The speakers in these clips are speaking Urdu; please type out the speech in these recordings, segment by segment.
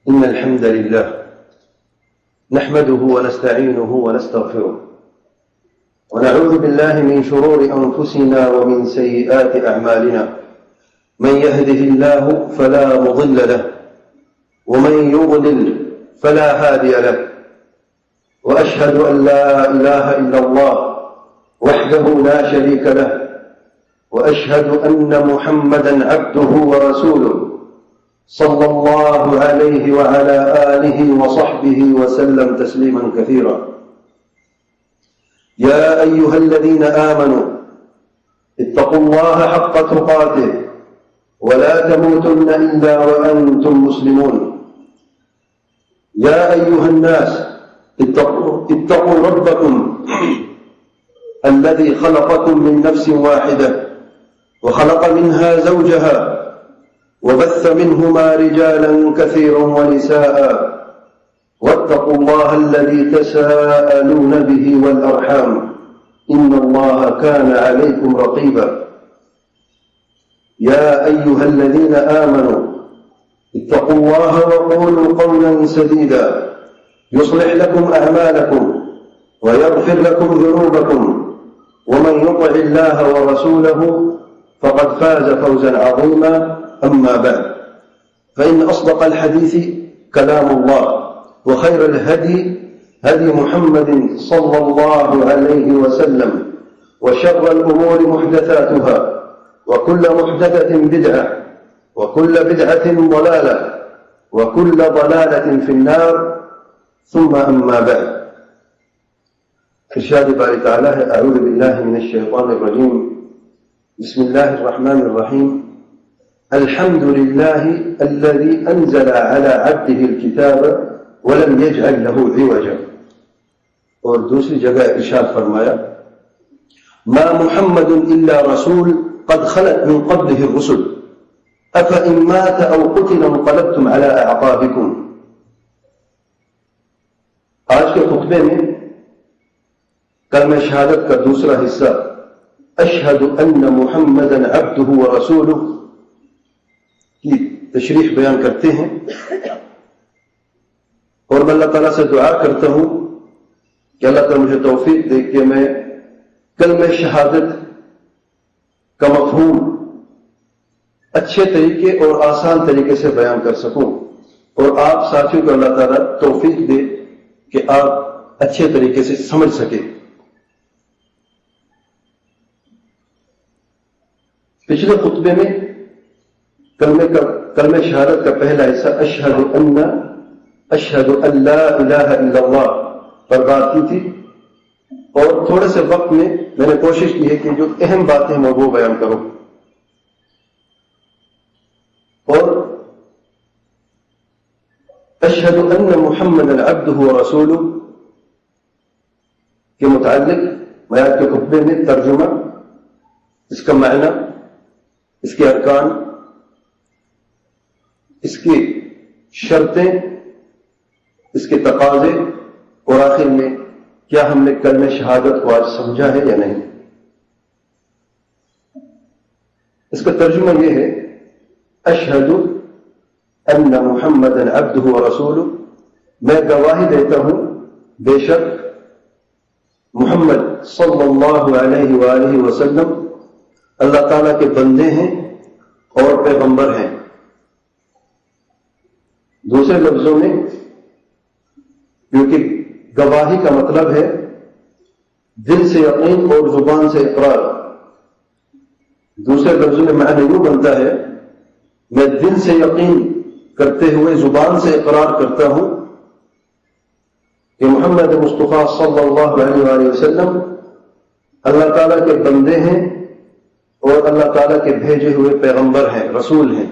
إن الحمد لله نحمده ونستعينه ونستغفره ونعوذ بالله من شرور أنفسنا ومن سيئات أعمالنا. من يهده الله فلا مضل له ومن يضلل فلا هادي له، وأشهد أن لا إله إلا الله وحده لا شريك له، وأشهد أن محمدا عبده ورسوله صلى الله عليه وعلى آله وصحبه وسلم تسليما كثيرا. يا أيها الذين آمنوا اتقوا الله حق تقاته ولا تموتن إلا وأنتم مسلمون. يا أيها الناس اتقوا ربكم الذي خلقكم من نفس واحدة وخلق منها زوجها وبث منهما رجالا كثيرا ونساء، واتقوا الله الذي تساءلون به والأرحام إن الله كان عليكم رقيبا. يا أيها الذين آمنوا اتقوا الله وقولوا قولا سديدا يصلح لكم أعمالكم ويغفر لكم ذنوبكم، ومن يطع الله ورسوله فقد فاز فوزا عظيما. أما بعد، فإن أصدق الحديث كلام الله، وخير الهدي هدي محمد صلى الله عليه وسلم، وشر الأمور محدثاتها، وكل محدثة بدعة، وكل بدعة ضلالة، وكل ضلالة في النار. ثم أما بعد. إرشاد باري تعالى: أعوذ بالله من الشيطان الرجيم. بسم الله الرحمن الرحيم. الحمد لله الذي أنزل على عبده الكتاب ولم يجعل له عوجا. اور دوسری جگہ ارشاد فرمایا: ما محمد إلا رسول قد خلت من قبله الرسل أفإن مات أو قتل انقلبتم على أعقابكم. آج کے خطبے میں کلمہ شہادت کا دوسرا حصہ اشہد ان محمدا عبدہ ورسولہ کی تشریح بیان کرتے ہیں، اور میں اللہ تعالیٰ سے دعا کرتا ہوں کہ اللہ تعالیٰ مجھے توفیق دے کہ میں کلمہ شہادت کا مفہوم اچھے طریقے اور آسان طریقے سے بیان کر سکوں، اور آپ ساتھیوں کو اللہ تعالیٰ توفیق دے کہ آپ اچھے طریقے سے سمجھ سکیں۔ پچھلے خطبے میں کلمہ شہادت کا پہلا حصہ اشہد ان لا الہ الا اللہ پر بات کی تھی، اور تھوڑے سے وقت میں نے کوشش کی ہے کہ جو اہم باتیں ہیں وہ بیان کروں، اور اشہد ان محمد عبدہ ورسولہ کے متعلق میں آج کے خطبے میں ترجمہ، اس کا معنی، اس کے ارکان، اس کی شرطیں، اس کے تقاضے، اور آخر میں کیا ہم نے کلمہ شہادت کو آج سمجھا ہے یا نہیں۔ اس کا ترجمہ یہ ہے: اشہد ان محمد عبدہ ورسولہ، میں گواہی دیتا ہوں بے شک محمد صلی اللہ علیہ وآلہ وسلم اللہ تعالیٰ کے بندے ہیں اور پیغمبر ہیں۔ دوسرے لفظوں میں، کیونکہ گواہی کا مطلب ہے دل سے یقین اور زبان سے اقرار، دوسرے لفظوں میں معنی یوں بنتا ہے: میں دل سے یقین کرتے ہوئے زبان سے اقرار کرتا ہوں کہ محمد مصطفیٰ صلی اللہ علیہ وآلہ وسلم اللہ تعالیٰ کے بندے ہیں اور اللہ تعالیٰ کے بھیجے ہوئے پیغمبر ہیں، رسول ہیں۔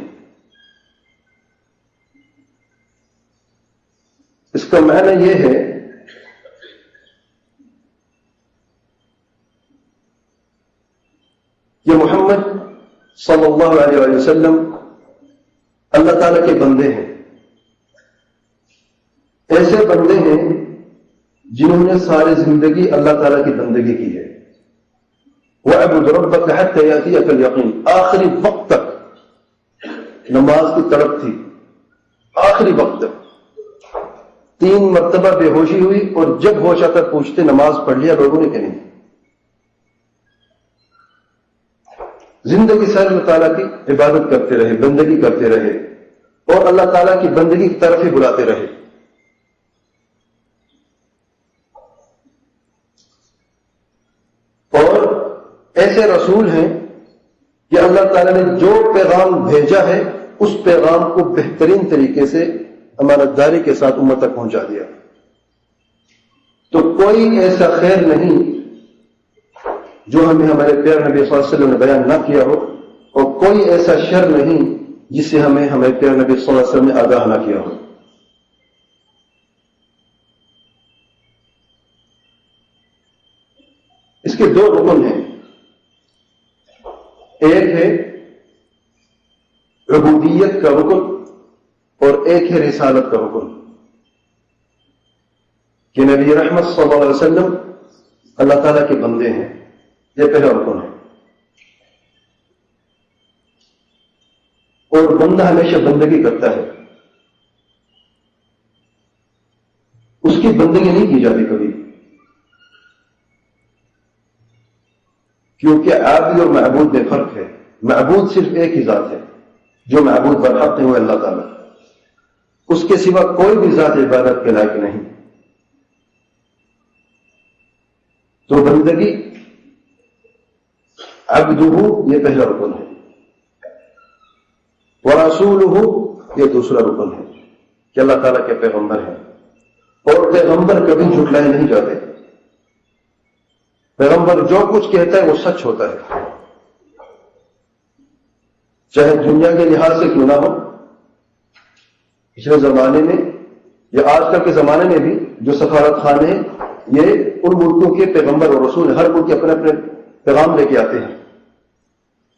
اس کا معنی یہ ہے کہ محمد صلی اللہ علیہ وآلہ وسلم اللہ تعالیٰ کے بندے ہیں، ایسے بندے ہیں جنہوں نے ساری زندگی اللہ تعالیٰ کی بندگی کی ہے۔ وَاعْبُدْ رَبَّكَ حَتَّى يَأْتِيَكَ الْيَقِينُ، آخری وقت تک نماز کی تڑپ تھی، آخری وقت تک 3 مرتبہ بے ہوشی ہوئی اور جب ہوش آتا پوچھتے نماز پڑھ لیا لوگوں نے کہ نہیں. زندگی سر اللہ تعالیٰ کی عبادت کرتے رہے, بندگی کرتے رہے اور اللہ تعالیٰ کی بندگی کی طرف ہی بلاتے رہے. اور ایسے رسول ہیں کہ اللہ تعالیٰ نے جو پیغام بھیجا ہے اس پیغام کو بہترین طریقے سے امانتداری کے ساتھ امت تک پہنچا دیا. تو کوئی ایسا خیر نہیں جو ہمیں ہمارے پیارے نبی صلی اللہ علیہ وسلم نے بیان نہ کیا ہو, اور کوئی ایسا شر نہیں جس سے ہمارے پیارے نبی صلی اللہ علیہ وسلم نے آگاہ نہ کیا ہو. اس کے 2 رکن ہیں. ایک ہے عبودیت کا رکن اور ایک ہے رسالت کا رکن, کہ نبی رحمت صلی اللہ علیہ وسلم اللہ تعالیٰ کے بندے ہیں. یہ پہلا رکن ہے. اور بندہ ہمیشہ بندگی کرتا ہے, اس کی بندگی نہیں کی جاتی کبھی, کیونکہ عابد اور معبود میں فرق ہے. معبود صرف ایک ہی ذات ہے, جو معبود برحق ہے وہ اللہ تعالیٰ. اس کے سوا کوئی بھی ذات عبادت کے لائق نہیں. تو بندگی عبدہ یہ پہلا رکن ہے, ورسولہ یہ دوسرا رکن ہے کہ اللہ تعالیٰ کے پیغمبر ہیں. اور پیغمبر کبھی جھٹلائے نہیں جاتے. پیغمبر جو کچھ کہتا ہے وہ سچ ہوتا ہے, چاہے دنیا کے لحاظ سے کیوں نہ ہو. پچھلے زمانے میں یا آج کل کے زمانے میں بھی جو سفارت خانے ہیں یہ ان ملکوں کے پیغمبر اور رسول, ہر ملک کے اپنے اپنے پیغام لے کے آتے ہیں.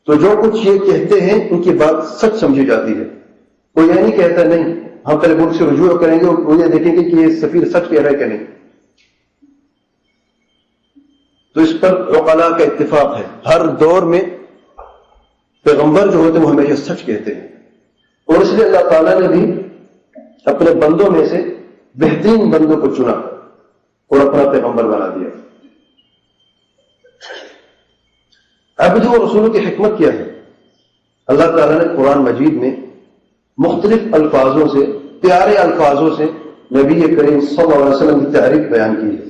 تو جو کچھ یہ کہتے ہیں ان کی بات سچ سمجھی جاتی ہے. کوئی یہ نہیں کہتا نہیں ہم پہلے ملک سے رجوع کریں گے اور وہ یہ دیکھیں گے کہ یہ سفیر سچ کہہ رہا ہے کہ نہیں. تو اس پر عقلاء کا اتفاق ہے, ہر دور میں پیغمبر جو ہوتے ہیں وہ ہمیشہ سچ کہتے ہیں. اور اس لیے اللہ تعالیٰ نے بھی اپنے بندوں میں سے بہترین بندوں کو چنا اور اپنا پیغمبر بنا دیا. عبد و رسولوں کی حکمت کیا ہے؟ اللہ تعالیٰ نے قرآن مجید میں مختلف الفاظوں سے, پیارے الفاظوں سے نبی کریم صلی اللہ علیہ وسلم کی تعریف بیان کی ہے.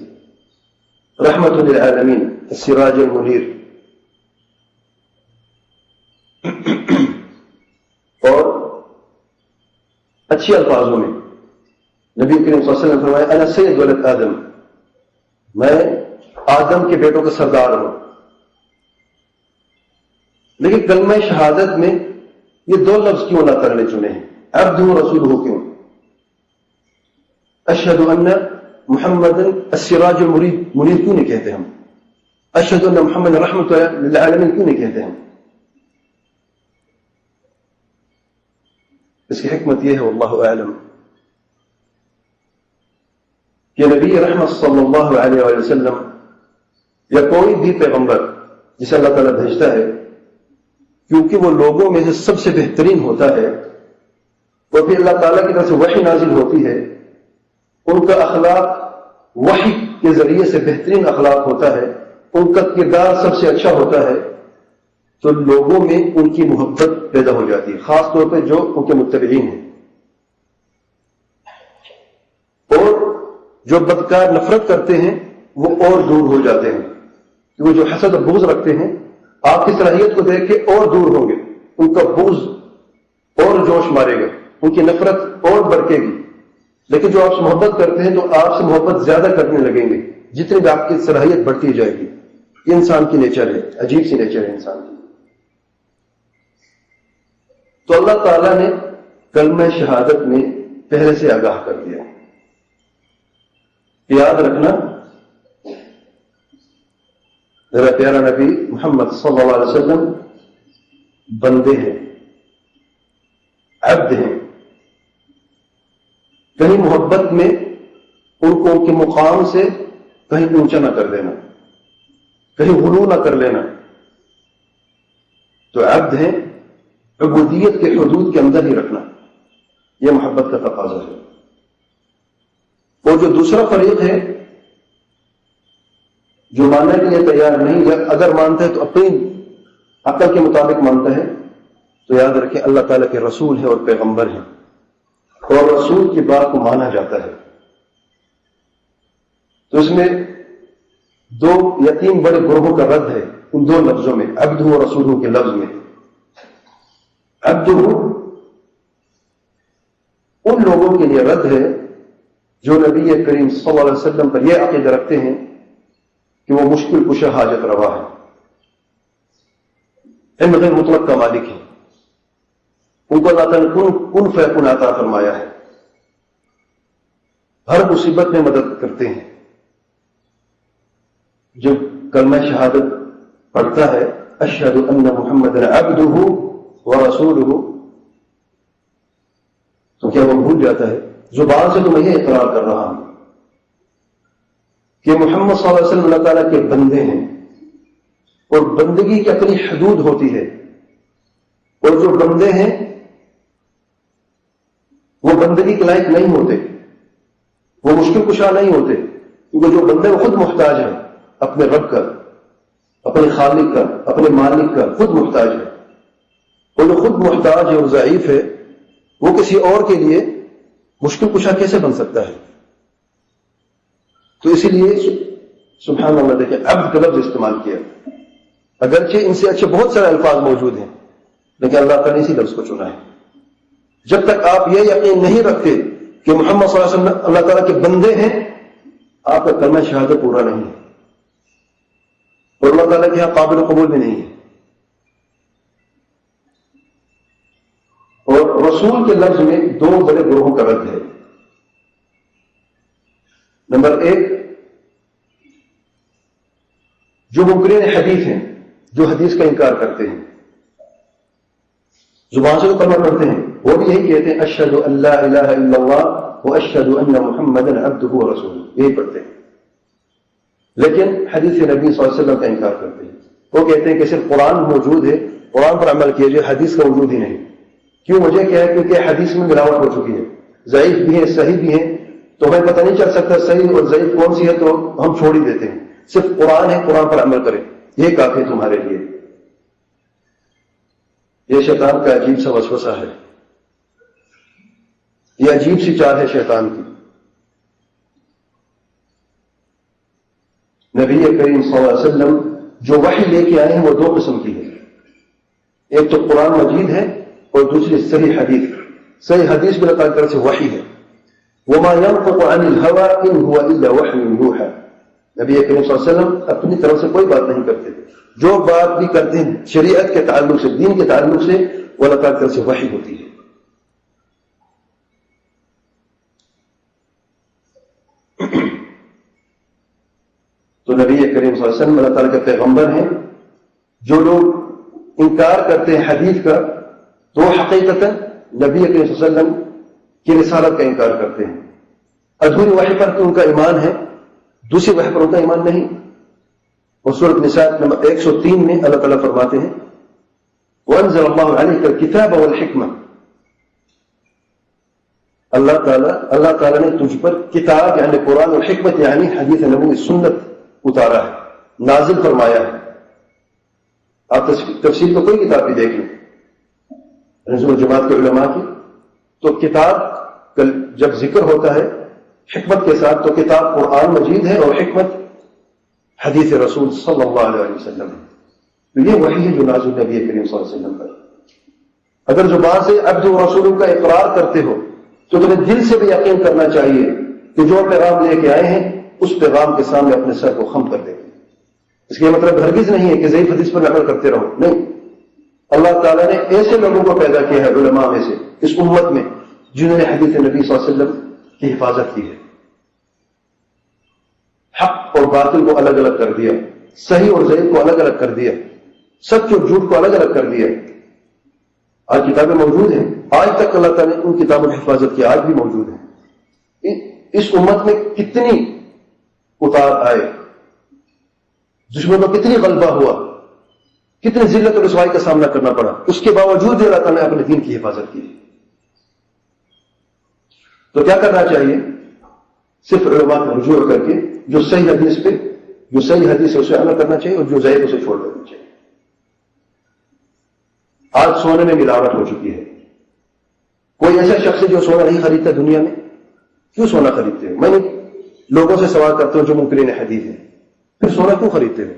رحمت للعالمین, السراج المنیر. اور اچھی الفاظوں میں نبی کریم صلی اللہ علیہ وسلم فرمایا انا سید ولد آدم, میں آدم کے بیٹوں کا سردار ہوں. لیکن کلمہ شہادت میں یہ 2 لفظ کیوں اللہ تعالیٰ نے چنے ہیں؟ عبد و رسول ہو کیوں؟ اشہد ان محمد السراج المنیر کیوں نہیں کہتے ہم؟ اشہد ان محمد رحمت للعالمین کیوں نہیں کہتے ہم؟ اس کی حکمت یہ ہے واللہ اعلم کہ نبی رحمت صلی اللہ علیہ وسلم یا کوئی بھی پیغمبر جسے اللہ تعالیٰ بھیجتا ہے, کیونکہ وہ لوگوں میں سے سب سے بہترین ہوتا ہے اور پھر اللہ تعالیٰ کی طرف سے وحی نازل ہوتی ہے, ان کا اخلاق وحی کے ذریعے سے بہترین اخلاق ہوتا ہے, ان کا کردار سب سے اچھا ہوتا ہے, تو لوگوں میں ان کی محبت پیدا ہو جاتی ہے, خاص طور پہ جو ان کے متبعین ہیں. اور جو بدکار نفرت کرتے ہیں وہ اور دور ہو جاتے ہیں, کہ وہ جو حسد اور بغض رکھتے ہیں آپ کی صلاحیت کو دیکھ کے اور دور ہوں گے, ان کا بغض اور جوش مارے گا, ان کی نفرت اور بڑھے گی. لیکن جو آپ سے محبت کرتے ہیں تو آپ سے محبت زیادہ کرنے لگیں گے جتنی بھی آپ کی صلاحیت بڑھتی جائے گی. یہ انسان کی نیچر ہے, عجیب سی نیچر ہے انسان کی. تو اللہ تعالیٰ نے کلمہ شہادت میں پہلے سے آگاہ کر دیا. یاد رکھنا میرا پیارا نبی محمد صلی اللہ علیہ وسلم بندے ہیں, عبد ہیں. کہیں محبت میں ان کو ان کے مقام سے کہیں اونچا نہ کر دینا, کہیں غلو نہ کر لینا. تو عبد ہیں, عبودیت کے حدود کے اندر ہی رکھنا, یہ محبت کا تقاضا ہے. اور جو دوسرا فریق ہے جو ماننے کے لیے تیار نہیں، یا اگر مانتا ہے تو اپنی عقل کے مطابق مانتا ہے، تو یاد رکھیں اللہ تعالیٰ کے رسول ہیں اور پیغمبر ہیں، اور رسول کی بات کو مانا جاتا ہے۔ تو اس میں 2 یا 3 بڑے گروہوں کا رد ہے ان 2 لفظوں میں، عبدہ و رسولہ کے لفظ میں۔ عبدہ ان لوگوں کے لیے رد ہے جو نبی کریم صلی اللہ علیہ وسلم پر یہ عقیدہ رکھتے ہیں کہ وہ مشکل کشا حاجت روا ہے، علم غیر مطلق کا مالک ہے، ان کو اللہ تعالیٰ نے کن فیکون عطا فرمایا ہے، ہر مصیبت میں مدد کرتے ہیں۔ جب کلمہ شہادت پڑھتا ہے اشہد ان محمد عبدہ ورسولہ، تو کیا وہ بھول جاتا ہے؟ زبان سے تو میں یہ اقرار کر رہا ہوں کہ محمد صلی اللہ علیہ وسلم اللہ تعالیٰ کے بندے ہیں، اور بندگی کی اپنی حدود ہوتی ہے، اور جو بندے ہیں وہ بندگی کے لائق نہیں ہوتے، وہ مشکل کشا نہیں ہوتے، کیونکہ جو بندے وہ خود محتاج ہیں اپنے رب کا، اپنے خالق کا، اپنے مالک کا، خود محتاج ہے، اور جو خود محتاج ہے اور ضعیف ہے وہ کسی اور کے لیے مشکل کشا کیسے بن سکتا ہے؟ تو اسی لیے سبحان اللہ دیکھیں عبد کا لفظ استعمال کیا، اگرچہ ان سے اچھے بہت سارے الفاظ موجود ہیں، لیکن اللہ تعالیٰ نے اسی لفظ کو چنا ہے۔ جب تک آپ یہ یقین نہیں رکھتے کہ محمد صلی اللہ علیہ وسلم اللہ تعالیٰ کے بندے ہیں، آپ کا کلمہ شہادت پورا نہیں ہے، اور اللہ تعالیٰ کے یہاں قابل قبول بھی نہیں ہے۔ اور رسول کے لفظ میں 2 بڑے گروہوں کا رد ہے۔ نمبر 1 جو منکرین حدیث ہیں، جو حدیث کا انکار کرتے ہیں، زبان سے تو کلمہ پڑھتے ہیں، وہ بھی یہی کہتے ہیں اشہد ان لا الہ الا اللہ واشہد ان محمدا عبدہ ورسولہ، یہی پڑھتے ہیں، لیکن حدیث نبی صلی اللہ علیہ وسلم کا انکار کرتے ہیں۔ وہ کہتے ہیں کہ صرف قرآن موجود ہے، قرآن پر عمل کیجیے، حدیث کا وجود ہی نہیں۔ کیوں؟ وجہ کیا ہے؟ کیونکہ حدیث میں ملاوٹ ہو چکی ہے، ضعیف بھی ہے صحیح بھی ہے، تو ہمیں پتہ نہیں چل سکتا صحیح اور ضعیف کون سی ہے، تو ہم چھوڑ ہی دیتے ہیں۔ صرف قرآن ہے، قرآن پر عمل کریں، یہ کافی ہے تمہارے لیے۔ یہ شیطان کا عجیب سا وسوسہ ہے، یہ عجیب سی چال ہے شیطان کی۔ نبی کریم صلی اللہ علیہ وسلم جو وحی لے کے آئے ہیں وہ 2 قسم کی ہے، ایک تو قرآن مجید ہے اور دوسری صحیح حدیث۔ صحیح حدیث بھی اللہ تعالیٰ کی طرف سے وحی ہے، وما ينطق عن الهوى ان هو الا وحی یوحى۔ نبی کریم صلی اللہ علیہ وسلم اپنی طرف سے کوئی بات نہیں کرتے، جو بات بھی کرتے ہیں شریعت کے تعلق سے، دین کے تعلق سے، وہ اللہ تعالیٰ کی طرف سے وحی ہوتی ہے۔ تو نبی کریم صلی اللہ علیہ وسلم اللہ تعالیٰ کے پیغمبر ہیں۔ جو لوگ انکار کرتے ہیں حدیث کا، تو حقیقتاً نبی کریم صلی اللہ علیہ وسلم کی رسالت کا انکار کرتے ہیں۔ ادھوری وحی پر تو ان کا ایمان ہے، دوسری وحی پر ان کا ایمان نہیں۔ اور سورۃ نساء نمبر 103 میں اللہ تعالیٰ فرماتے ہیں وَأَنزَلَ اللَّهُ عَلَيْكَ الْكِتَابَ وَالْحِكْمَةَ، اللہ تعالیٰ نے تجھ پر کتاب یعنی قرآن اور حکمت یعنی حدیث نبوی سنت اتارا ہے، نازل فرمایا ہے۔ آپ تفسیر کو کوئی کتاب بھی دیکھ لیں نظم جماعت کے علماء کی، تو کتاب جب ذکر ہوتا ہے حکمت کے ساتھ، تو کتاب قرآن مجید ہے اور حکمت حدیث رسول صلی اللہ علیہ وسلم ہے۔ تو یہ وحی ہے جو نازل نبی کریم صلی اللہ علیہ وسلم پر۔ اگر زبان سے عبد و رسول کا اقرار کرتے ہو تو تمہیں دل سے بھی یقین کرنا چاہیے کہ جو پیغام لے کے آئے ہیں اس پیغام کے سامنے اپنے سر کو خم کر دیں۔ اس کا مطلب ہرگز نہیں ہے کہ ضعیف حدیث پر عمل کرتے رہو، نہیں۔ اللہ تعالیٰ نے ایسے لوگوں کو پیدا کیا ہے علماء میں سے اس امت میں جنہوں نے حدیث نبی صلی اللہ علیہ وسلم کی حفاظت کی ہے، حق اور باطل کو الگ الگ کر دیا، صحیح اور ضعیف کو الگ الگ کر دیا، سچ اور جھوٹ کو الگ الگ کر دیا۔ آج کتابیں موجود ہیں، آج تک اللہ تعالیٰ نے ان کتابوں کی حفاظت کی، آج بھی موجود ہیں۔ اس امت میں کتنی اتار آئے، دشمنوں کو کتنی غلبہ ہوا، کتنی ذلت اور رسوائی کا سامنا کرنا پڑا، اس کے باوجود بھی اللہ تعالیٰ نے اپنے دین کی حفاظت کی۔ تو کیا کرنا چاہیے؟ صرف علماء کا رجوع کر کے جو صحیح حدیث ہے اسے عمل کرنا چاہیے اور جو ضعیف اسے چھوڑ دینا چاہیے۔ آج سونے میں ملاوٹ ہو چکی ہے۔ کوئی ایسا شخص ہے جو سونا نہیں خریدتا دنیا میں؟ کیوں سونا خریدتے ہیں؟ میں لوگوں سے سوال کرتا ہوں جو منکرین حدیث ہیں، پھر سونا کیوں خریدتے ہیں؟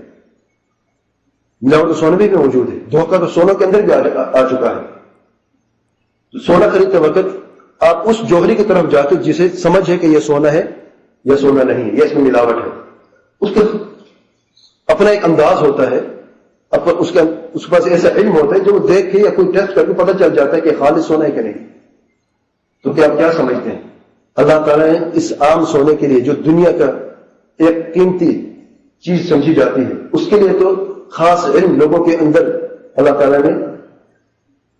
ملاوٹ تو سونے میں بھی موجود ہے، دھوکہ تو سونے کے اندر بھی آ چکا ہے۔ تو سونا خریدتے وقت آپ اس جوہری کی طرف جاتے جسے سمجھ ہے کہ یہ سونا ہے یا سونا نہیں ہے، یا اس میں ملاوٹ ہے۔ اس کا اپنا ایک انداز ہوتا ہے، اس کے پاس ایسا علم ہوتا ہے جو وہ دیکھ کے یا کوئی ٹیسٹ کر کے پتہ چل جاتا ہے کہ خالص سونا ہے کہ نہیں۔ تو کیا آپ کیا سمجھتے ہیں؟ اللہ تعالیٰ نے اس عام سونے کے لیے جو دنیا کا ایک قیمتی چیز سمجھی جاتی ہے، اس کے لیے تو خاص علم لوگوں کے اندر اللہ تعالیٰ نے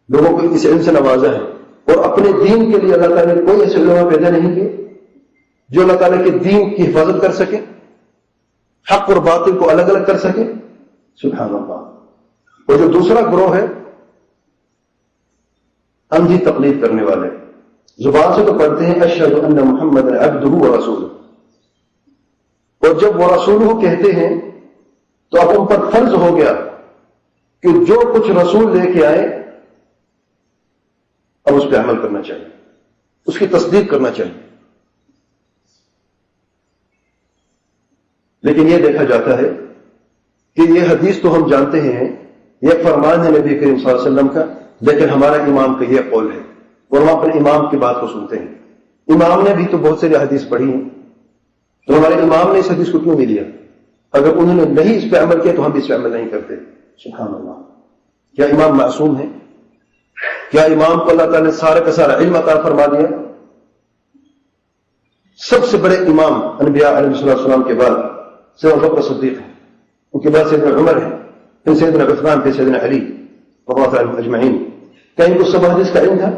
لوگوں کو اس علم سے نوازا ہے، اور اپنے دین کے لیے اللہ تعالیٰ نے کوئی ایسے علماء پیدا نہیں کیے جو اللہ تعالیٰ کے دین کی حفاظت کر سکے، حق اور باطل کو الگ الگ کر سکے۔ سبحان اللہ۔ اور جو دوسرا گروہ ہے اندھی تقلید کرنے والے، زبان سے تو پڑھتے ہیں اشہد ان محمد عبدہ ورسولہ، اور جب وہ رسولہ کہتے ہیں تو اب ان پر فرض ہو گیا کہ جو کچھ رسول لے کے آئے اب اس پہ عمل کرنا چاہیے، اس کی تصدیق کرنا چاہیے۔ لیکن یہ دیکھا جاتا ہے کہ یہ حدیث تو ہم جانتے ہیں، یہ فرمان ہے نبی کریم صلی اللہ علیہ وسلم کا، لیکن ہمارا امام کا یہ قول ہے اور ہم اپنے امام کی بات کو سنتے ہیں۔ امام نے بھی تو بہت ساری حدیث پڑھی ہیں، تو ہمارے امام نے اس حدیث کو کیوں نہیں لیا؟ اگر انہوں نے نہیں اس پہ عمل کیا تو ہم بھی اس پہ عمل نہیں کرتے۔ سبحان اللہ۔ کیا امام معصوم ہے؟ کیا امام کو اللہ تعالیٰ نے سارا کا سارا علم عطا فرما دیا؟ سب سے بڑے امام انبیاء علیہ السلام کے بعد سیدنا ابوبکر صدیق ہے، ان کے بعد سیدنا عمر ہے، پھر سیدنا عثمان، پھر سیدنا علی رضی اللہ عنہم اجمعین۔ کیا ان کو سب حدیث کا علم تھا؟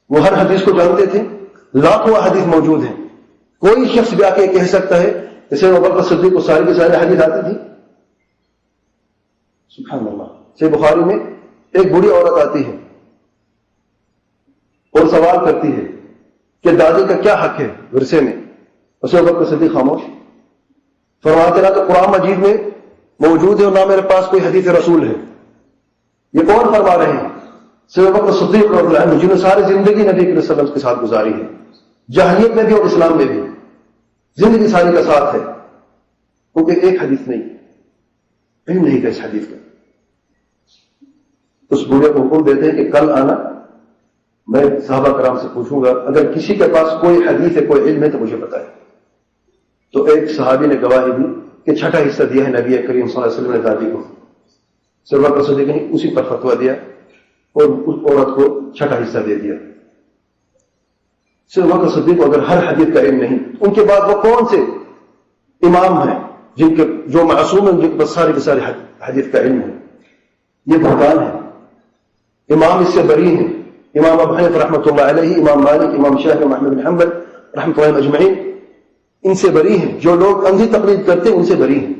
وہ ہر حدیث کو جانتے تھے؟ لاکھوں حدیث موجود ہیں، کوئی شخص بھی آ کے کہہ سکتا ہے کہ سیدنا ابوبکر صدیق کو ساری کی ساری حدیث آتی تھی؟ سبحان اللہ۔ صحیح بخاری میں ایک بوڑھی عورت آتی ہے اور سوال کرتی ہے کہ دادی کا کیا حق ہے ورثے میں، اسے ابوبکر صدیق خاموش۔ فرماتے نہ تو قرآن مجید میں موجود ہے اور نہ میرے پاس کوئی حدیث رسول ہے۔ یہ کون فرما رہے ہیں؟ سیدنا ابوبکر صدیق رضی اللہ عنہ، جنہوں نے ساری زندگی نبی صلی اللہ علیہ وسلم کے ساتھ گزاری ہے، جاہلیت میں بھی اور اسلام میں بھی زندگی ساری کا ساتھ ہے، کیونکہ ایک حدیث نہیں، علم نہیں تھا اس حدیث کا۔ اس بوڑھے کو حکم دیتے ہیں کہ کل آنا، میں صحابہ کرام سے پوچھوں گا، اگر کسی کے پاس کوئی حدیث ہے، کوئی علم ہے تو مجھے بتائے۔ تو ایک صحابی نے گواہی دی کہ چھٹا حصہ دیا ہے نبی کریم صلی اللہ علیہ وسلم نے دادی کو۔ سیدنا ابوبکر صدیق نے اسی پر فتویٰ دیا اور اس عورت کو چھٹا حصہ دے دیا۔ سیدنا ابوبکر صدیق کو اگر ہر حدیث کا علم نہیں، ان کے بعد وہ کون سے امام ہیں جن کے جو معصوم ہیں، جن کے پاس ساری کی ساری حدیث کا علم ہے؟ یہ بہتان ہے۔ امام اس سے بری ہیں، امام ابو حنیفہ رحمۃ اللہ علیہ، امام مالک، امام شافعی، امام احمد بن حنبل رحمۃ اللہ اجمعین ان سے بری ہیں۔ جو لوگ اندھی تقلید کرتے ہیں ان سے بری ہیں،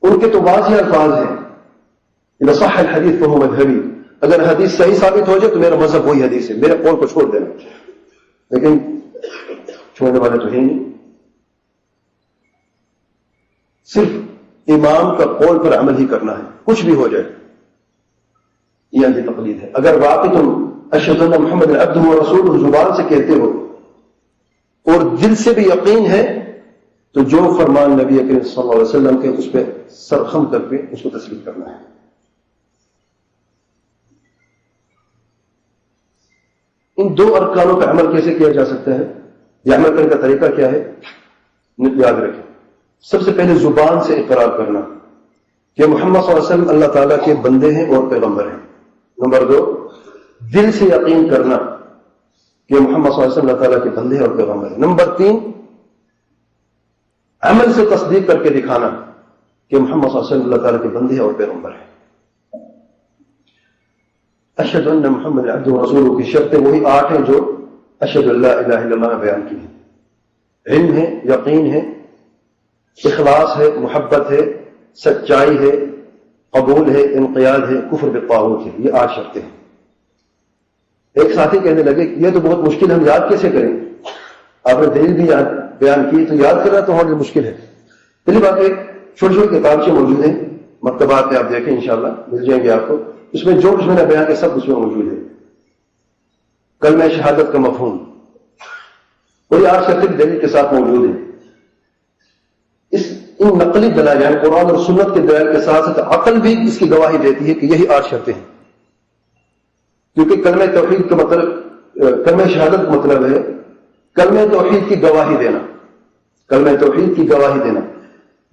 ان کے تو واضح الفاظ ہیں، اذا صح الحدیث فهو مذهبی، اگر حدیث صحیح ثابت ہو جائے تو میرا مذہب وہی حدیث ہے، میرے قول کو چھوڑ دینا۔ لیکن چھوڑنے والے تو ہیں نہیں، صرف امام کا قول پر عمل ہی کرنا ہے، کچھ بھی ہو جائے، یہ اندھی تقلید ہے۔ اگر واقعی تم اشہد ان محمد عبدہ ورسولہ زبان سے کہتے ہو اور دل سے بھی یقین ہے، تو جو فرمان نبی کریم صلی اللہ علیہ وسلم کے اس پہ سرخم کر کے اس کو تسلیم کرنا ہے۔ ان دو ارکانوں پہ عمل کیسے کیا جا سکتا ہے؟ یہ عمل کرنے کا طریقہ کیا ہے؟ یاد رکھیں، سب سے پہلے زبان سے اقرار کرنا کہ محمد صلی اللہ علیہ وسلم اللہ تعالیٰ کے بندے ہیں اور پیغمبر ہیں۔ نمبر 2، دل سے یقین کرنا کہ محمد صلی اللہ علیہ وسلم اللہ تعالیٰ کے بندے ہیں اور پیغمبر ہیں۔ نمبر 3، عمل سے تصدیق کر کے دکھانا کہ محمد صلی اللہ علیہ وسلم اللہ تعالیٰ کے بندے ہیں اور پیغمبر ہیں۔ اشہد ان محمد عبدہ ورسولہ کی شرطیں وہی 8 ہیں جو اشہد ان لا الہ الا اللہ میں بیان کی ہیں۔ علم ہے، یقین ہے، اخلاص ہے، محبت ہے، سچائی ہے، قبول ہے، انقیاد ہے، کفر بالطاغوت ہے، یہ 8 شرطیں ہیں۔ ایک ساتھی کہنے لگے یہ تو بہت مشکل، ہم یاد کیسے کریں؟ آپ نے دلیل بھی بیان کی، تو یاد کرنا تو ہمارے لیے مشکل ہے۔ پہلی بات ایک چھوٹی چھوٹی کتابیں موجود ہیں مکتبات میں، آپ دیکھیں انشاءاللہ مل جائیں گے آپ کو، اس میں جو کچھ میں نے بیان کیا سب اس میں موجود ہے۔ کلمہ شہادت کا مفہوم کوئی 8 شرطیں دلیل کے ساتھ موجود ہے۔ ان نقلی دلائل یعنی قرآن اور سنت کے دلائل کے ساتھ ساتھ عقل بھی اس کی گواہی دیتی ہے کہ یہی 8 شرطیں ہیں، کیونکہ کلمہ توحید کا مطلب، کلمہ شہادت کا مطلب ہے کلمہ توحید کی گواہی دینا، کلمہ توحید کی گواہی دینا۔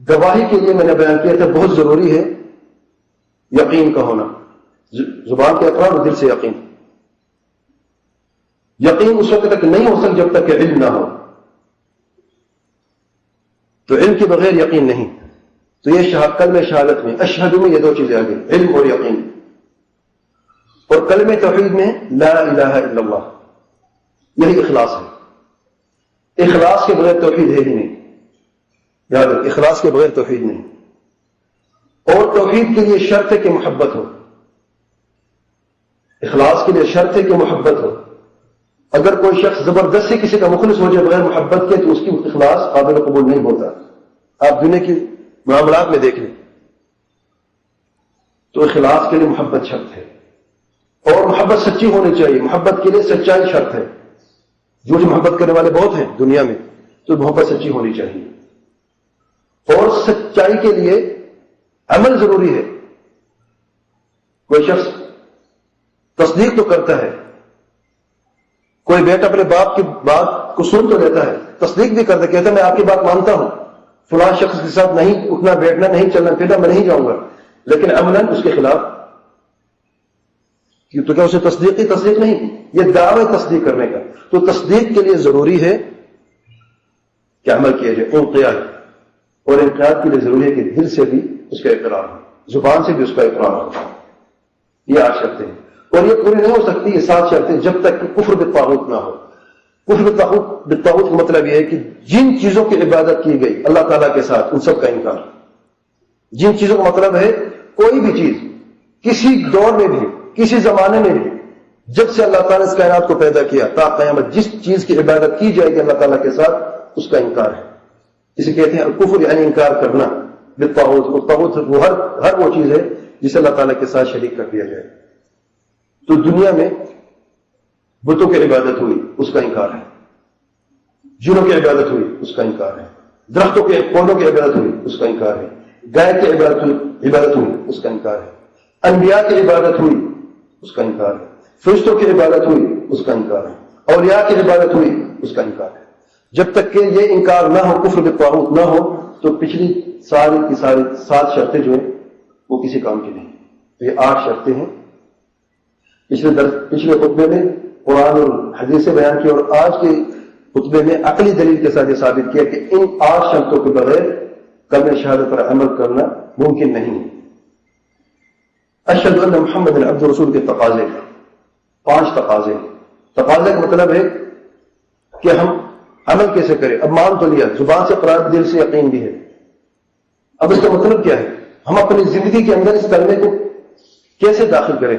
گواہی کے لیے میں نے بیان کیا تھا بہت ضروری ہے یقین کا ہونا، زبان کے اقرار اور دل سے یقین۔ یقین اس وقت تک نہیں ہو سکتا جب تک کہ علم نہ ہو، تو علم کے بغیر یقین نہیں۔ تو یہ کلمہ شہادت میں اشہد میں یہ 2 چیزیں آ گئی، علم اور یقین۔ اور کلمہ توحید میں لا الہ الا اللہ، یہی اخلاص ہے۔ اخلاص کے بغیر توحید ہے ہی نہیں، یاد رکھ، اخلاص کے بغیر توحید نہیں۔ اور توحید کے لیے شرط ہے کہ محبت ہو، اخلاص کے لیے شرط ہے کہ محبت ہو۔ اگر کوئی شخص زبردستی کسی کا مخلص ہو جائے بغیر محبت کے تو اس کی اخلاص قابل قبول نہیں ہوتا۔ آپ دنیا کی معاملات میں دیکھ لیں تو اخلاص کے لیے محبت شرط ہے، اور محبت سچی ہونی چاہیے۔ محبت کے لیے سچائی شرط ہے، جو محبت کرنے والے بہت ہیں دنیا میں، تو محبت سچی ہونی چاہیے۔ اور سچائی کے لیے عمل ضروری ہے۔ کوئی شخص تصدیق تو کرتا ہے، کوئی بیٹا اپنے باپ کی بات کو سن تو لیتا ہے، تصدیق بھی کرتا ہے، کہتا ہے میں آپ کی بات مانتا ہوں، فلاں شخص کے ساتھ نہیں اٹھنا بیٹھنا، نہیں چلنا پھرنا، میں نہیں جاؤں گا، لیکن عملاً اس کے خلاف، تو کیا اسے تصدیق نہیں، یہ دعوی تصدیق کرنے کا۔ تو تصدیق کے لیے ضروری ہے کہ عمل کیا جائے، انقیاد، اور انقیاد کے لیے ضروری ہے کہ دل سے بھی اس کا اقرار ہو، زبان سے بھی اس کا اقرار ہو۔ یہ 8 شرطیں ہیں، اور یہ پوری نہیں ہو سکتی یہ 7 شرطیں جب تک کہ کفر بالطاغوت نہ ہو۔ کفر بالطاغوت کا مطلب یہ ہے کہ جن چیزوں کی عبادت کی گئی اللہ تعالیٰ کے ساتھ ان سب کا انکار۔ جن چیزوں کا مطلب ہے کوئی بھی چیز کسی دور میں بھی کسی زمانے میں بھی جب سے اللہ تعالیٰ اس کائنات کو پیدا کیا تا قیامت جس چیز کی عبادت کی جائے گی اللہ تعالیٰ کے ساتھ اس کا انکار ہے۔ اسے کہتے ہیں الکفر یعنی انکار کرنا بالطاغوت۔ الطاغوت وہ ہر وہ چیز ہے جسے اللہ تعالیٰ کے ساتھ شریک کر دیا جائے۔ تو دنیا میں بتوں کی عبادت ہوئی اس کا انکار ہے، جنوں کی عبادت ہوئی اس کا انکار ہے، درختوں کے پودوں کی عبادت ہوئی اس کا انکار ہے، گائے کی عبادت ہوئی اس کا انکار ہے، انبیاء کی عبادت ہوئی اس کا انکار ہے، فرشتوں کی عبادت ہوئی اس کا انکار ہے، اولیاء کی عبادت ہوئی اس کا انکار ہے۔ جب تک کہ یہ انکار نہ ہو، کفر بالطاغوت نہ ہو، تو پچھلی ساری کی ساری 7 شرطیں جو ہیں وہ کسی کام کی نہیں۔ تو یہ 8 شرطیں ہیں۔ پچھلے خطبے میں قرآن اور حدیث سے بیان کی، اور آج کے خطبے میں عقلی دلیل کے ساتھ یہ ثابت کیا کہ ان 8 شرطوں کے بغیر کلمہ شہادت پر عمل کرنا ممکن نہیں ہے۔ اشہد ان محمد عبد رسول کے تقاضے، 5 تقاضے۔ تقاضے کا مطلب ہے کہ ہم عمل کیسے کریں۔ اب مان تو لیا، زبان سے اقرار، دل سے یقین بھی ہے، اب اس کا مطلب کیا ہے؟ ہم اپنی زندگی کے اندر اس کلمے کو کیسے داخل کریں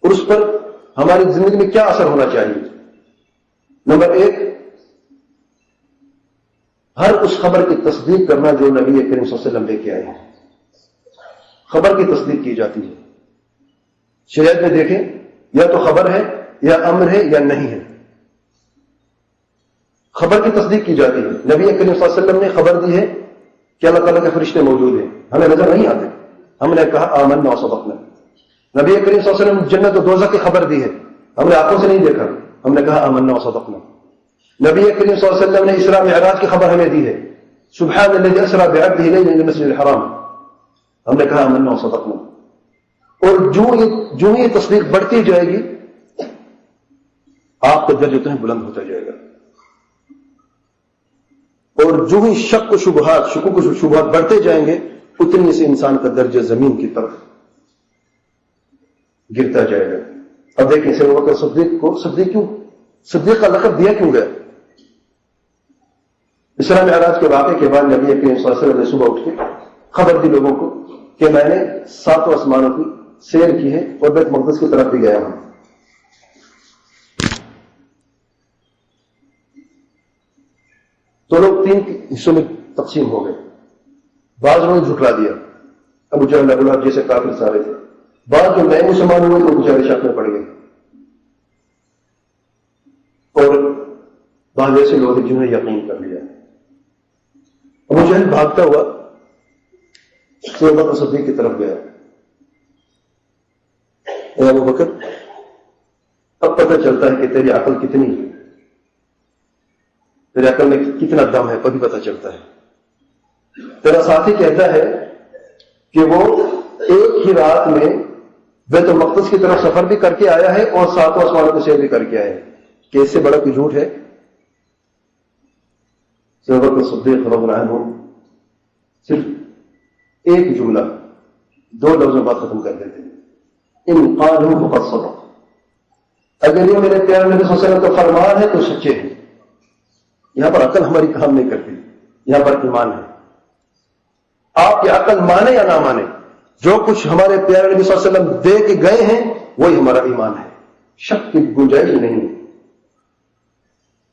اور اس پر ہماری زندگی میں کیا اثر ہونا چاہیے۔ نمبر 1، ہر اس خبر کی تصدیق کرنا جو نبی کریم صلی اللہ علیہ وسلم لے کے آئے ہیں۔ خبر کی تصدیق کی جاتی ہے۔ شریعت میں دیکھیں، یا تو خبر ہے یا امر ہے یا نہیں ہے، خبر کی تصدیق کی جاتی ہے۔ نبی کریم صلی اللہ علیہ وسلم نے خبر دی ہے کہ اللہ تعالیٰ کے فرشتے موجود ہیں، ہمیں نظر نہیں آتے، ہم نے کہا آمنا وصدقنا۔ نبی کریم صلی اللہ علیہ وسلم نے جنت و دوزخ کی خبر دی ہے، ہم نے آنکھوں سے نہیں دیکھا، ہم نے کہا آمنا وصدقنا۔ نبی کریم صلی اللہ علیہ وسلم نے اسراء معراج کی خبر ہمیں دی ہے، سبحان الذی اسریٰ بعبدہ لیلا من المسجد الحرام، ہم نے کہا آمنا وصدقنا۔ اور جو یہ تصدیق بڑھتی جائے گی آپ کا درجہ تو بلند ہوتا جائے گا، اور جو ہی شک و شبہات بڑھتے جائیں گے اتنی سے انسان کا درجہ زمین کی طرف گرتا جائے گا۔ اب دیکھیں سے ابوبکر صدیق کو صدیق کا لقب دیا کیوں گیا؟ اسراء معراج کے واقعے کے بعد نبی کریم صلی اللہ علیہ وسلم نے صبح اٹھ کے خبر دی لوگوں کو کہ میں نے 7 آسمانوں کی سیر کی ہے اور بیت مقدس کی طرف بھی گیا ہوں۔ تو لوگ 3 حصوں میں تقسیم ہو گئے. بعض لوگوں نے جھٹلا دیا، ابو جہل ابو لہب جیسے کافر سارے تھے. بعض جو نئے مسلمان ہوئے تو بیچارے شک میں پڑ گئے. اور بعض ایسے لوگ ہیں جنہوں نے یقین کر لیا. ابو جہل بھاگتا ہوا ابو بکر صدیق کی طرف گیا. اے ابو بکر، اب پتہ چلتا ہے کہ تیری عقل کتنی ہے، تیری عقل میں کتنا دم ہے، کبھی پتہ چلتا ہے. تیرا ساتھی کہتا ہے کہ وہ ایک ہی رات میں بیت المقدس کی طرف سفر بھی کر کے آیا ہے اور 7 آسمانوں کو سیر بھی کر کے آیا ہے، کہ اس سے بڑا کوئی جھوٹ ہے؟ ابو بکر صدیق رضی اللہ عنہ صرف ایک جملہ 2 لفظوں میں بات ختم کر دیتے ہیں، ان قالوا فقد صدق. اگر یہ میرے پیارے نبی صلی اللہ علیہ وسلم کا فرمان ہے تو سچے ہیں. یہاں پر عقل ہماری کام نہیں کرتی، یہاں پر ایمان ہے. آپ کی عقل مانے یا نہ مانے، جو کچھ ہمارے پیارے نبی صلی اللہ علیہ وسلم دے کے گئے ہیں وہی ہمارا ایمان ہے، شک کی گنجائش نہیں.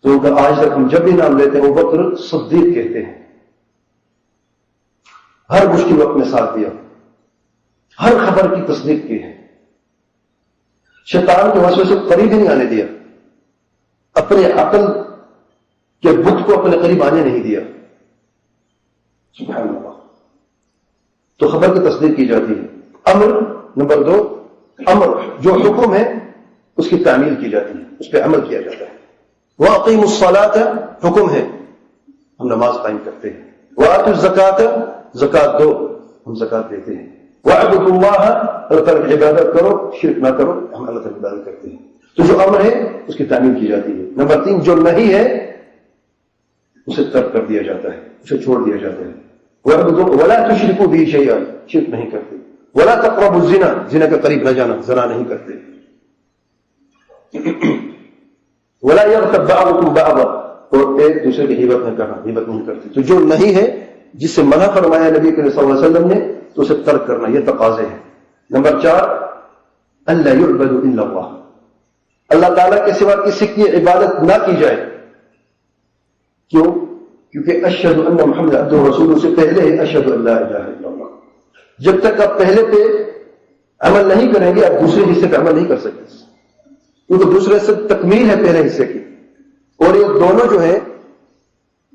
تو آج تک ہم جب بھی نام لیتے ہیں ابو بکر صدیق کہتے ہیں. ہر مشکل وقت میں ساتھ دیا، ہر خبر کی تصدیق کی ہے، شیطان کے وسوسے سے قریب ہی نہیں آنے دیا، اپنے عقل کے بت کو اپنے قریب آنے نہیں دیا. سبحان اللہ. تو خبر کی تصدیق کی جاتی ہے. امر نمبر 2، امر جو حکم ہے اس کی تعمیل کی جاتی ہے، اس پہ عمل کیا جاتا ہے. وَأَقِيمُوا الصَّلَاةَ حکم ہے، ہم نماز قائم کرتے ہیں. وَآتُوا الزَّكَاةَ زکات دو، ہم زکات دیتے ہیں. وَاعْبُدُوا اللَّهَ اللہ تعالیٰ کی عبادت کرو، شرک نہ کرو، ہم اللہ تعالیٰ کی عبادت کرتے ہیں. تو جو امر ہے اس کی تعمیل کی جاتی ہے. نمبر 3 جو نہیں ہے اسے ترک کر دیا جاتا ہے، اسے چھوڑ دیا جاتا ہے. وَلَا تُشْرِكُوا بِهِ شَيْئًا شرک نہیں کرتے. وَلَا تَقْرَبُوا الزِّنَا زنا کے قریب نہ جانا، زنا نہیں کرتے. وَلَا يَغْتَبْ بَعْضُكُمْ بَعْضًا اور ایک دوسرے کی غیبت نہ کرنا، غیبت نہیں کرتے. تو جو نہیں ہے جس سے منع فرمایا نبی کریم صلی اللہ علیہ وسلم نے تو اسے ترک کرنا، یہ تقاضے ہیں. نمبر 4 أَلَّا يُعْبَدُ إِلَّا اللَّهُ اللہ تعالیٰ کے سوا کسی کی عبادت نہ کی جائے. کیوں؟ کیونکہ اشہد ان محمد عبدہ رسول سے پہلے ہے اشہد ان لا الہ الا اللہ. جب تک آپ پہلے پہ عمل نہیں کریں گے آپ دوسرے حصے پہ عمل نہیں کر سکتے، کیونکہ دوسرے حصے تکمیل ہے پہلے حصے کی. اور یہ دونوں جو ہیں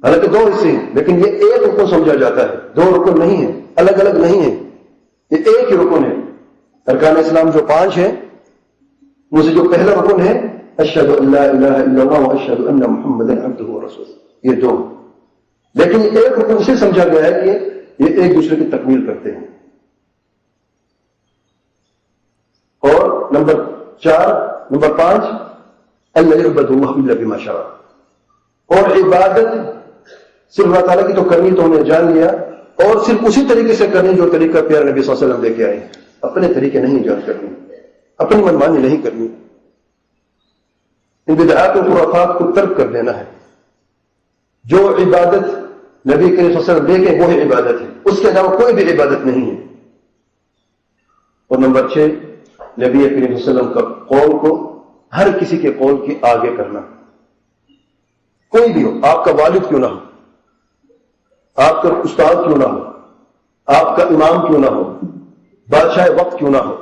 حالانکہ 2 حصے ہیں لیکن یہ ایک رکن سمجھا جاتا ہے، 2 رکن نہیں ہیں، الگ الگ نہیں ہیں، یہ ایک ہی رکن ہے. ارکان اسلام جو 5 ہیں ان سے جو پہلا رکن ہے اشہد ان لا الہ الا اللہ واشہد ان محمد عبدہ ورسولہ، یہ 2. لیکن ایک رکن اسے سمجھا گیا ہے کہ یہ ایک دوسرے کی تکمیل کرتے ہیں. اور نمبر 5 اللہ یعبد اللہ الا بما شرع اور عبادت صرف اللہ تعالیٰ کی تو کرنی تو انہیں جان لیا اور صرف اسی طریقے سے کرنی جو طریقہ پیارے نبی صلی اللہ علیہ وسلم لے کے آئے. اپنے طریقے نہیں ایجاد کرنی، اپنی منمانی نہیں کرنی. ان بدعات و خرافات کو ترک کر دینا ہے. جو عبادت نبی کریم صلی اللہ علیہ وسلم لے کے وہی عبادت ہے، اس کے علاوہ کوئی بھی عبادت نہیں ہے. اور نمبر 6 نبی کریم صلی اللہ علیہ وسلم کا قول کو ہر کسی کے قول کے آگے کرنا. کوئی بھی ہو، آپ کا والد کیوں نہ ہو، آپ کا استاد کیوں نہ ہو، آپ کا امام کیوں نہ ہو، بادشاہ وقت کیوں نہ ہو،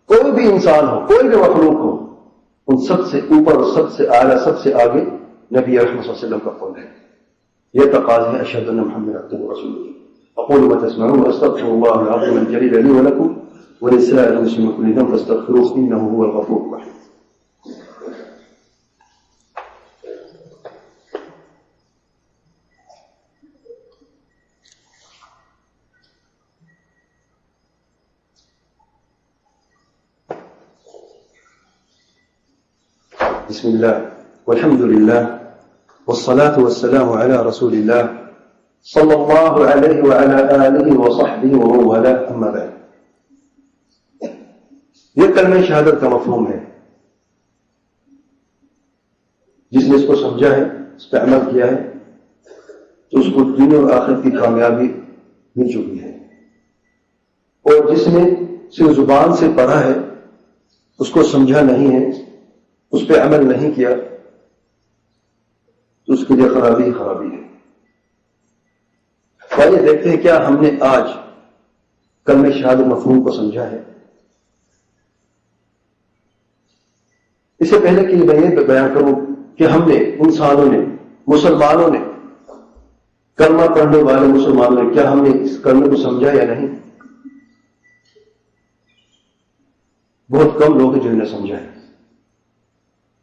کوئی بھی انسان ہو، کوئی بھی مخلوق ہو، ان سب سے اوپر اور سب سے اعلیٰ سب سے آگے نبی اکرم صلی اللہ علیہ وسلم کا قول ہے. یہ تقاضا ہے اشہد ان محمد عبدہ ورسولہ. اقول ما تسمعون واستغفر الله العظيم الجليل لي ولكم ولسائر المسلمين من كل ذنب فاستغفروه انه هو الغفور الرحيم. بسم الله والحمد لله والصلاة والسلام على رسول الله صلى الله عليه وعلى آله وصحبه ومن والاه أما بعد. یہ کلمہ شہادت کا مفہوم ہے. جس نے اس کو سمجھا ہے، اس پہ عمل کیا ہے تو اس کو دنیا اور آخرت کی کامیابی مل چکی ہے. اور جس نے صرف زبان سے پڑھا ہے، اس کو سمجھا نہیں ہے، اس پہ عمل نہیں کیا تو اس کے لیے خرابی ہے. آئیے دیکھتے ہیں کیا ہم نے آج کلمہ شہادت مفہوم کو سمجھا ہے. اس سے پہلے کہ میں یہ بیان کروں کہ ہم نے انسانوں نے مسلمانوں نے کلمہ پڑھنے والے مسلمانوں نے کیا ہم نے اس کلمے کو سمجھا یا نہیں. بہت کم لوگ ہیں جنہوں نے سمجھا ہے.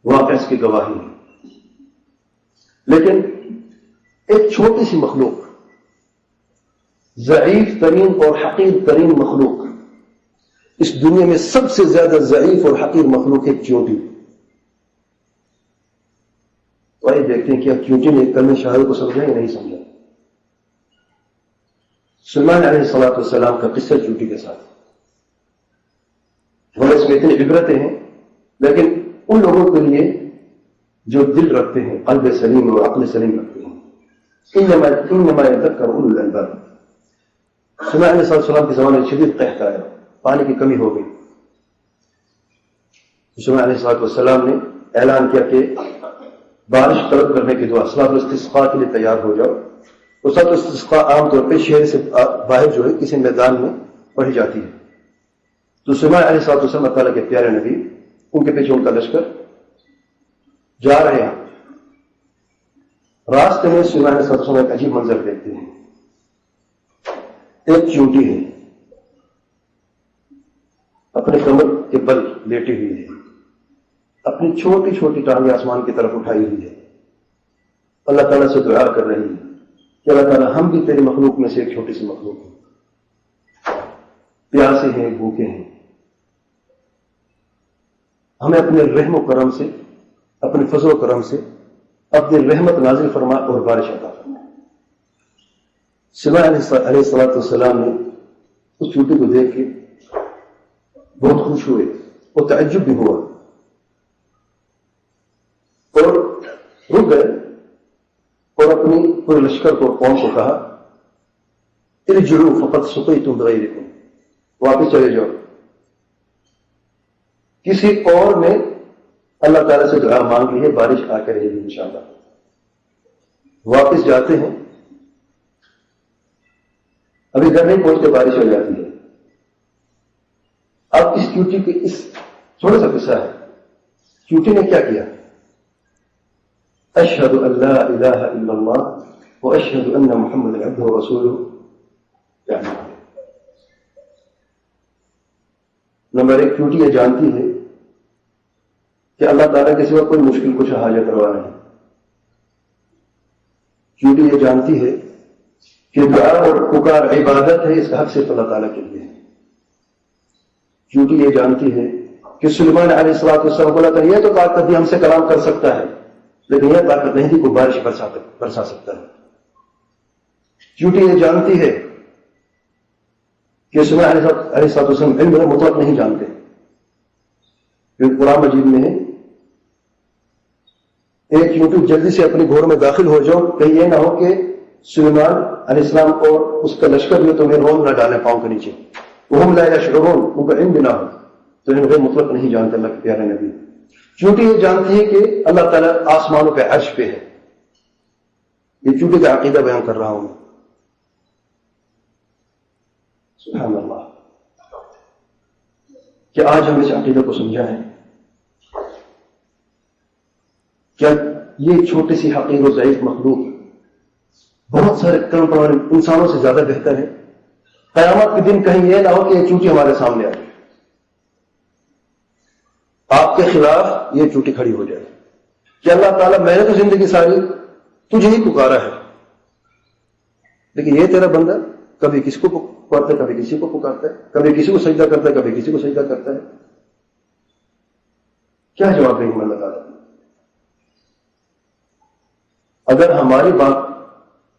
واقعہ اس کی گواہی ہے. لیکن ایک چھوٹی سی مخلوق، ضعیف ترین اور حقیر ترین مخلوق، اس دنیا میں سب سے زیادہ ضعیف اور حقیر مخلوق ایک چیونٹی. تو آئیے دیکھتے ہیں کہ چیونٹی نے کلمہ شہادت کو سمجھا یا نہیں سمجھا. سلیمان علیہ السلام کا قصہ چیونٹی کے ساتھ، اور اس میں اتنی عبرتیں ہیں، لیکن ان لوگوں کے لیے جو دل رکھتے ہیں، قلب سلیم اور عقل سلیم رکھتے ہیں. انما یذکر اولو الالباب. سلیمان علیہ السلام کے زمانے میں شدید قحط آیا، پانی کی کمی ہو گئی. سلیمان علیہ السلام نے اعلان کیا کہ بارش طلب کرنے کی دعا، صلاۃ الاستسقاء کے لیے تیار ہو جاؤ. اور صلاۃ الاستسقاء عام طور پہ شہر سے باہر جو ہے کسی میدان میں پڑھی جاتی ہے. تو سلیمان علیہ السلام اللہ تعالیٰ کے پیارے نبی، ان کے پیچھے ان کا لشکر جا رہے ہیں. راستے میں سلیمان علیہ السلام ایک عجیب منظر دیکھتے ہیں. ایک چیونٹی ہے، اپنے کمر کے بل لیٹی ہوئی ہے، اپنی چھوٹی چھوٹی ٹانگیں آسمان کی طرف اٹھائی ہوئی ہے. اللہ تعالیٰ سے دعا کر رہی ہے کہ اللہ تعالیٰ ہم بھی تیری مخلوق میں سے ایک چھوٹی سی مخلوق ہیں، پیاسے ہیں، بھوکے ہیں، ہمیں اپنے رحم و کرم سے، اپنے فضل و کرم سے اپنی رحمت نازل فرما اور بارش عطا فرما. سلیمان علیہ السلام نے اس چیونٹی کو دیکھ کے بہت خوش ہوئے اور تعجب بھی ہوا، اور رک گئے اور اپنی پورے لشکر کو، قوم کو کہا ارجعوا فقد سقيتم بغيركم، واپس چلے جاؤ. کسی اور نے اللہ تعالیٰ سے دعا مانگ لی ہے، بارش آ کر رہے گی انشاءاللہ. واپس جاتے ہیں، ابھی گھر نہیں پہنچتے بارش ہو جاتی ہے. اب اس چیونٹی کے اس تھوڑا سا قصہ ہے. چیونٹی نے کیا کیا؟ اشہد ان لا الہ الا اللہ واشہد ان محمد عبدہ ورسولہ. نمبر ایک، چیونٹی یہ جانتی ہے کہ اللہ تعالیٰ کے سوا کوئی مشکل کچھ حاجت روا نہیں. چیونٹی یہ جانتی ہے کہ دعا اور پکار عبادت ہے، اس کا حق صرف اللہ تعالیٰ کے لیے ہے. چیونٹی یہ جانتی ہے کہ سلیمان علیہ السلام کو اللہ تعالیٰ یہ تو طاقت دی، ہم سے کلام کر سکتا ہے، لیکن یہ طاقت نہیں تھی کو بارش برسا سکتا ہے. چیونٹی یہ جانتی ہے کہ سلیمان علیہ السلام علم مطلق نہیں جانتے، کیونکہ قرآن مجید میں ہے ایک چیونٹی جلدی سے اپنے گھور میں داخل ہو جاؤ، کہیں یہ نہ ہو کہ سلیمان علیہ السلام اور اس کا لشکر جو تمہیں رون نہ ڈالے پاؤں کے نیچے. وہم لا یشعرون، ان کا علم بھی نہ ہو. تو ان غیر مطلق نہیں جانتے اللہ کے پیارے نبی. چیونٹی یہ جانتی ہے کہ اللہ تعالیٰ آسمانوں پہ عرش پہ ہے. یہ چیونٹی کا عقیدہ بیان کر رہا ہوں میں. سبحان اللہ، کہ آج ہم اس عقیدہ کو سمجھا ہے. کیا یہ چھوٹی سی حقیر و ضعیف مخلوق بہت سارے کم پرانے انسانوں سے زیادہ بہتر ہے؟ قیامت کے دن کہیں یہ نہ ہو کہ یہ چیونٹی ہمارے سامنے آئے، آپ کے خلاف یہ چیونٹی کھڑی ہو جائے کہ اللہ تعالیٰ میں نے تو زندگی ساری تجھے ہی پکارا ہے، لیکن یہ تیرا بندہ کبھی کسی کو پکارتا ہے، کبھی کسی کو پکارتا ہے، کبھی کسی کو سجدہ کرتا ہے، کبھی کسی کو سجدہ کرتا ہے. کیا جواب دیں گے اللہ تعالیٰ؟ اگر ہماری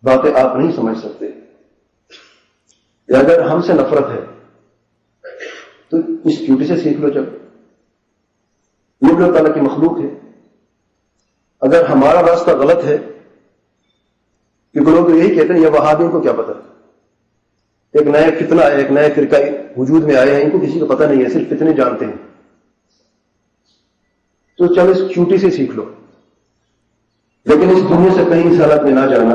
باتیں آپ نہیں سمجھ سکتے یا اگر ہم سے نفرت ہے تو اس چیونٹی سے سیکھ لو. جب یہ بھی اللہ تعالیٰ کی مخلوق ہے. اگر ہمارا راستہ غلط ہے، کیونکہ لوگ یہی کہتے ہیں یہ وہابیوں کو کیا پتا، ایک نیا فتنہ ہے، ایک نیا فرقہ وجود میں آیا ہے، ان کو کسی کو پتہ نہیں ہے، صرف فتنے جانتے ہیں. تو چلو اس چیونٹی سے سیکھ لو، لیکن اس دنیا سے کہیں اس حالت میں نہ جانا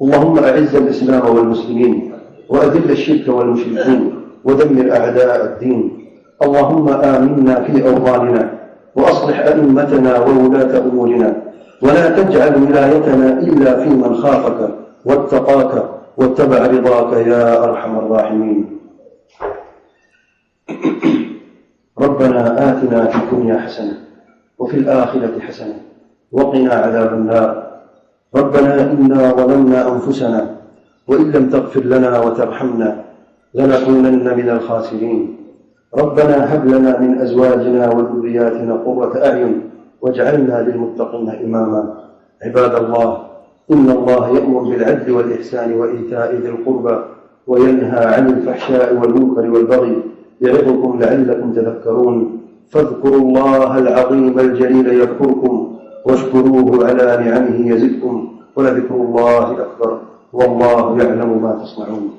اللهم أعز الإسلام والمسلمين وأذل الشرك والمشركين ودمر أعداء الدين. اللهم آمنا في أوطاننا وأصلح أئمتنا وولاة أمورنا ولا تجعل ولايتنا إلا في من خافك واتقاك واتبع رضاك يا أرحم الراحمين. ربنا آتنا في الدنيا حسنة وفي الآخرة حسنة وقنا عذاب النار. ربنا إنا ظلمنا أنفسنا وإن لم تغفر لنا وترحمنا لنكونن من الخاسرين. ربنا هب لنا من أزواجنا وذرياتنا قرة أعين واجعلنا للمتقين إماما. عباد الله إن الله يأمر بالعدل والإحسان وإيتاء ذي القربى وينهى عن الفحشاء والمنكر والبغي يعظكم لعلكم تذكرون. فاذكروا الله العظيم الجليل يذكركم واشكروه على نعمه يزدكم ولذكر الله أكبر والله يعلم ما تصنعون.